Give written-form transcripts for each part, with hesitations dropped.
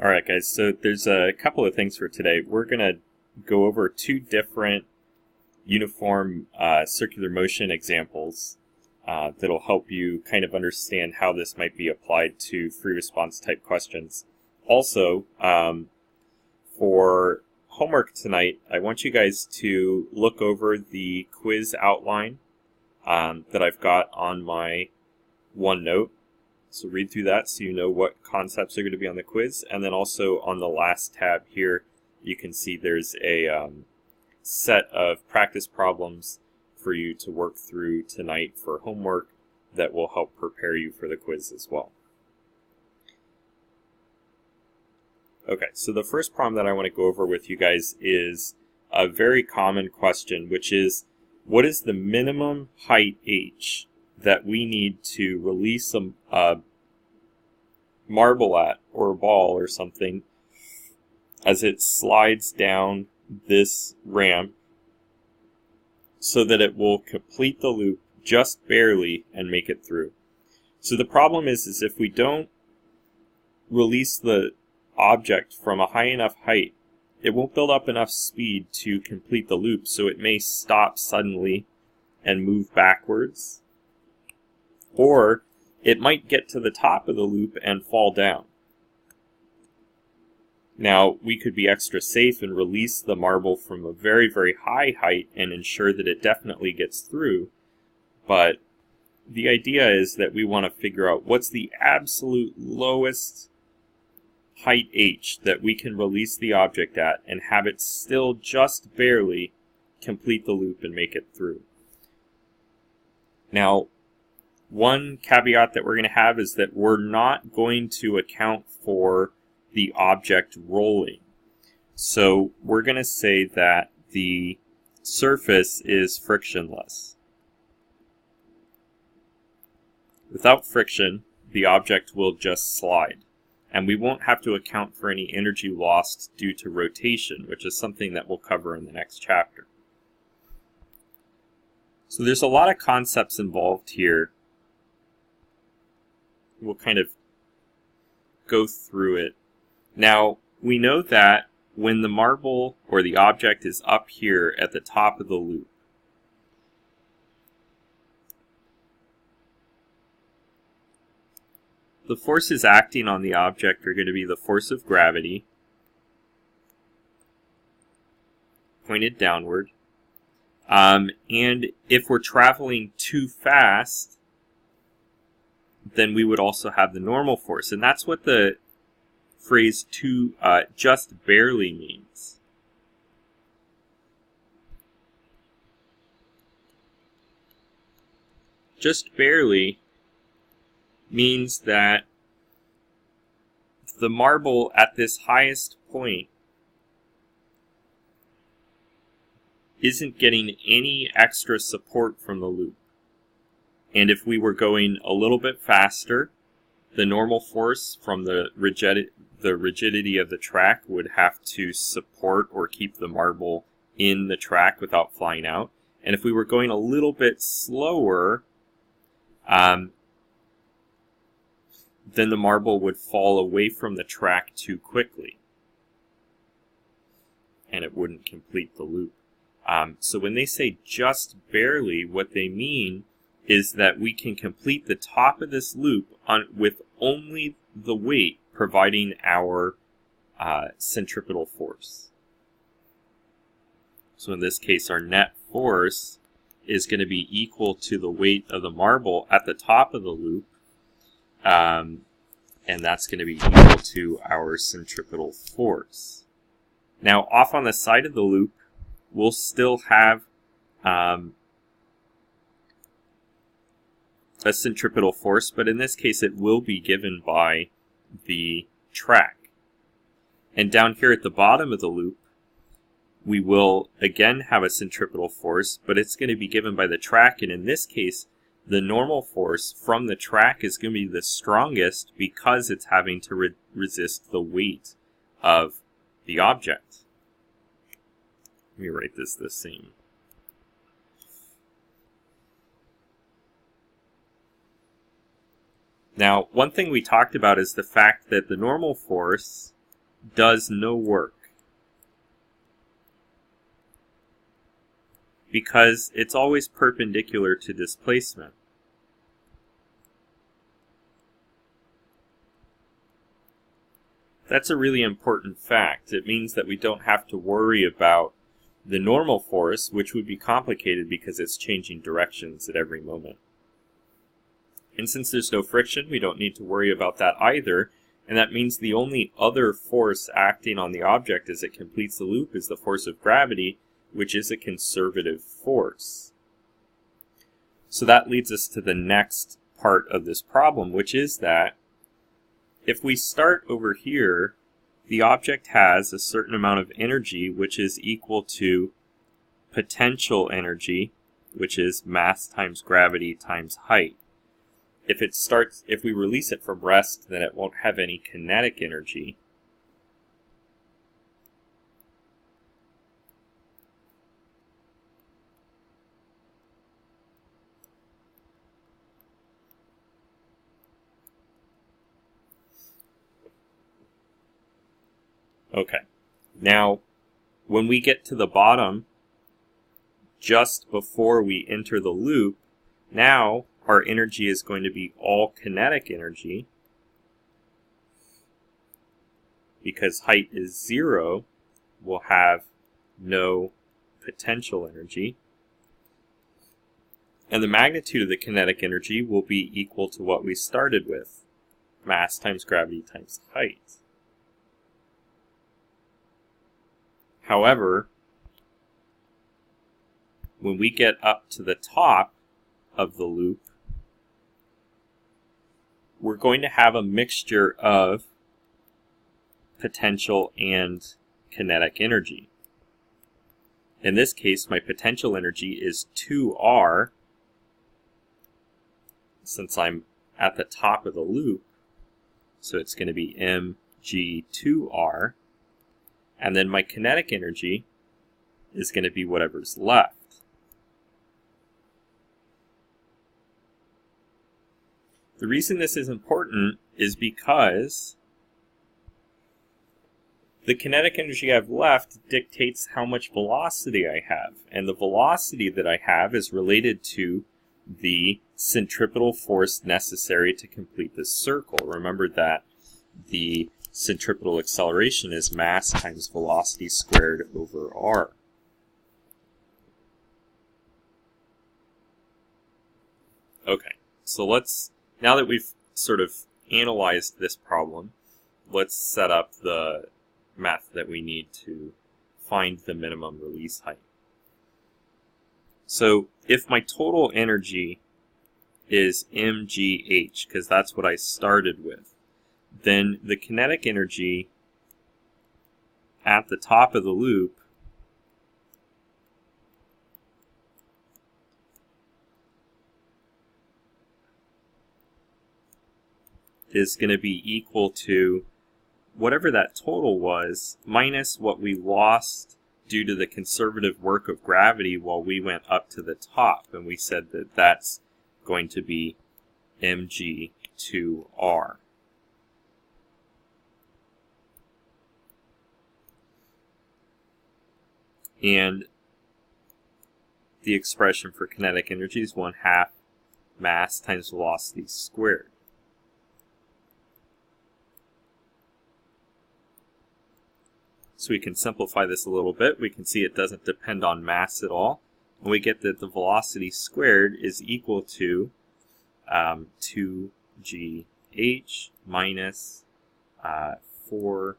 Alright guys, so there's a couple of things for today. We're going to go over two different uniform circular motion examples that'll help you kind of understand how this might be applied to free response type questions. Also, for homework tonight, I want you guys to look over the quiz outline that I've got on my OneNote. So read through that so you know what concepts are going to be on the quiz. And then also on the last tab here, you can see there's a set of practice problems for you to work through tonight for homework that will help prepare you for the quiz as well. Okay, so the first problem that I want to go over with you guys is a very common question, which is, what is the minimum height h that we need to release a marble at, or a ball or something, as it slides down this ramp so that it will complete the loop just barely and make it through. So the problem is if we don't release the object from a high enough height, it won't build up enough speed to complete the loop, so it may stop suddenly and move backwards. Or it might get to the top of the loop and fall down. Now, we could be extra safe and release the marble from a very, very high height and ensure that it definitely gets through. But the idea is that we want to figure out what's the absolute lowest height h that we can release the object at and have it still just barely complete the loop and make it through. Now, one caveat that we're going to have is that we're not going to account for the object rolling. So we're going to say that the surface is frictionless. Without friction, the object will just slide. And we won't have to account for any energy lost due to rotation, which is something that we'll cover in the next chapter. So there's a lot of concepts involved here. We'll kind of go through it. Now, we know that when the marble or the object is up here at the top of the loop, the forces acting on the object are going to be the force of gravity, pointed downward. And if we're traveling too fast, then we would also have the normal force. And that's what the phrase just barely means. Just barely means that the marble at this highest point isn't getting any extra support from the loop. And if we were going a little bit faster, the normal force from the rigidity of the track would have to support or keep the marble in the track without flying out. And if we were going a little bit slower, then the marble would fall away from the track too quickly, and it wouldn't complete the loop. So when they say just barely, what they mean is that we can complete the top of this loop with only the weight providing our centripetal force. So in this case, our net force is going to be equal to the weight of the marble at the top of the loop, and that's going to be equal to our centripetal force. Now, off on the side of the loop, we'll still have a centripetal force, but in this case it will be given by the track. And down here at the bottom of the loop, we will again have a centripetal force, but it's going to be given by the track, and in this case, the normal force from the track is going to be the strongest because it's having to resist the weight of the object. Let me write this the same. Now, one thing we talked about is the fact that the normal force does no work because it's always perpendicular to displacement. That's a really important fact. It means that we don't have to worry about the normal force, which would be complicated because it's changing directions at every moment. And since there's no friction, we don't need to worry about that either, and that means the only other force acting on the object as it completes the loop is the force of gravity, which is a conservative force. So that leads us to the next part of this problem, which is that if we start over here, the object has a certain amount of energy which is equal to potential energy, which is mass times gravity times height. If we release it from rest, then it won't have any kinetic energy. Okay, now when we get to the bottom, just before we enter the loop, now our energy is going to be all kinetic energy. Because height is 0, we'll have no potential energy. And the magnitude of the kinetic energy will be equal to what we started with, mass times gravity times height. However, when we get up to the top of the loop, we're going to have a mixture of potential and kinetic energy. In this case, my potential energy is 2R, since I'm at the top of the loop, so it's going to be mg2r, and then my kinetic energy is going to be whatever's left. The reason this is important is because the kinetic energy I have left dictates how much velocity I have, and the velocity that I have is related to the centripetal force necessary to complete this circle. Remember that the centripetal acceleration is mass times velocity squared over r. Okay, so now that we've sort of analyzed this problem, let's set up the method that we need to find the minimum release height. So if my total energy is mgh, because that's what I started with, then the kinetic energy at the top of the loop is going to be equal to whatever that total was minus what we lost due to the conservative work of gravity while we went up to the top, and we said that that's going to be mg2r. And the expression for kinetic energy is 1/2 mass times velocity squared. So we can simplify this a little bit. We can see it doesn't depend on mass at all. And we get that the velocity squared is equal to 2gh minus 4gr.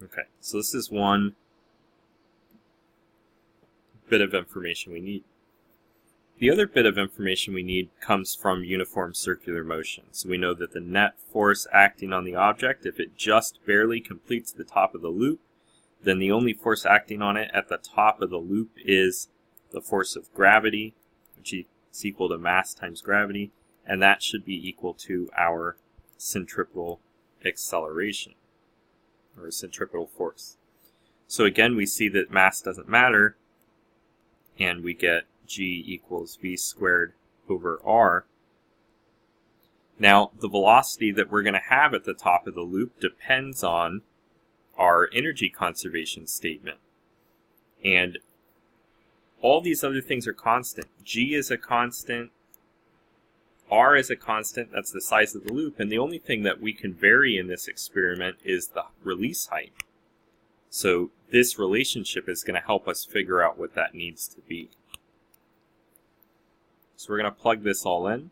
Okay, so this is one bit of information we need. The other bit of information we need comes from uniform circular motion. So we know that the net force acting on the object, if it just barely completes the top of the loop, then the only force acting on it at the top of the loop is the force of gravity, which is equal to mass times gravity, and that should be equal to our centripetal acceleration, or centripetal force. So again, we see that mass doesn't matter, and we get g equals v squared over r. Now, the velocity that we're going to have at the top of the loop depends on our energy conservation statement. And all these other things are constant. G is a constant, r is a constant, that's the size of the loop, and the only thing that we can vary in this experiment is the release height. So this relationship is going to help us figure out what that needs to be. So we're going to plug this all in.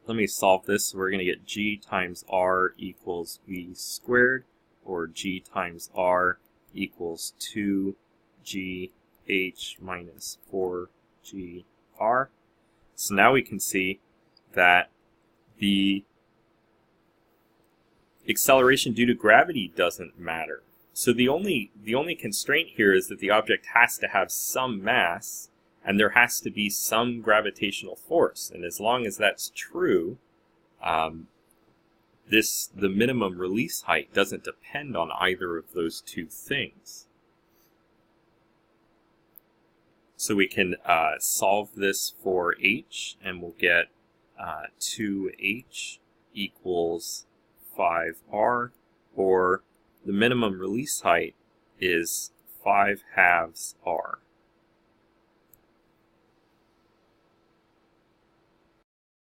Let me solve this. So we're going to get g times r equals v squared, or g times r equals 2gh minus 4gr. So now we can see that the acceleration due to gravity doesn't matter. So the only constraint here is that the object has to have some mass, and there has to be some gravitational force. And as long as that's true, the minimum release height doesn't depend on either of those two things. So we can solve this for h, and we'll get 2h equals 5r, or the minimum release height is 5/2 r.